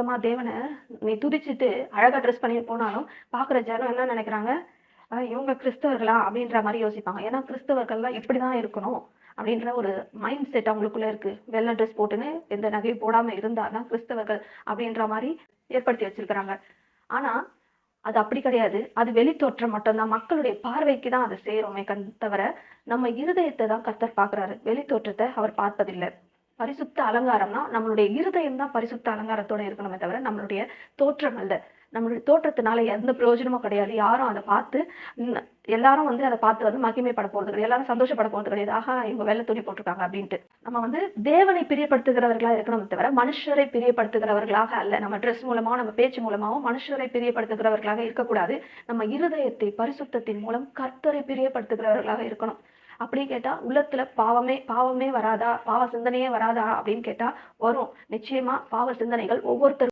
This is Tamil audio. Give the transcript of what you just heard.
சுத்தமா தேவன நீ துதிச்சுட்டு அழகா ட்ரெஸ் பண்ணி போனாலும், பார்க்குற ஜனம் என்ன நெனைக்கிறாங்க? இவங்க கிறிஸ்தவர்களா? அப்படின்ற மாரி யோசிப்பாங்க. ஏன்னா கிறிஸ்தவர்கள்லாம் இப்படிதான் இருக்கணும். அப்படின்ற ஒரு மைண்ட் செட் அவங்களுக்குள்ள இருக்கு. வெள்ள ட்ரெஸ் போட்டுன்னு எந்த நகையும் போடாம இருந்தா தான் கிறிஸ்தவர்கள் அப்படின்ற மாரி ஏற்படுத்தி வச்சிருக்கிறாங்க. ஆனா, அது அப்படி கிடையாது. அது வெளித்தோற்றம் மட்டும் தான். மக்களுடைய பார்வைக்கு தான் அது சேருமே தவிர, நம்ம இருதயத்த தான் கர்த்தர் பார்க்கிறாரு. வெளித்தோற்றத்த அவர் பார்ப்பதில்ல. பரிசுத்த அலங்காரம்னா, நம்மளுடைய இருதயம் தான் பரிசுத்த அலங்காரத்தோட இருக்கணுமே தவிர, நம்மளுடைய தோற்றம் அல்ல. நம்மளுடைய தோற்றத்தினால எந்த பிரயோஜனமும் கிடையாது. யாரும் அத பார்த்து ன் எல்லாரும் வந்து அத பார்த்து வந்து மகிமைப்பட போறது கிடையாது. எல்லாரும் சந்தோஷப்பட போறது கிடையாது. ஆஹா! இவங்க வெள்ள துணி போட்டுருக்காங்க அப்டின்ட்டு. நம்ம வந்து தேவனை பிரியப்படுத்துகிறவர்களா இருக்கணுமே தவிர, மனுஷரை பிரியப்படுத்துகிறவர்களாக அல்ல. நம்ம ட்ரெஸ் மூலமாவும், நம்ம பேச்சு மூலமாவும் மனுஷரை பிரியப்படுத்துகிறவர்களாக இருக்கக்கூடாது. நம்ம இருதயத்தை பரிசுத்தத்தின் மூலம் கர்த்தரை பிரியப்படுத்துகிறவர்களாக இருக்கணும். அப்படி கேட்டா, உள்ளத்துல பாவமே பாவமே வராதா? பாவ சிந்தனையே வராதா? அப்படின்னு கேட்டா, வரும். நிச்சயமா பாவ சிந்தனைகள் ஒவ்வொருத்தருக்கும்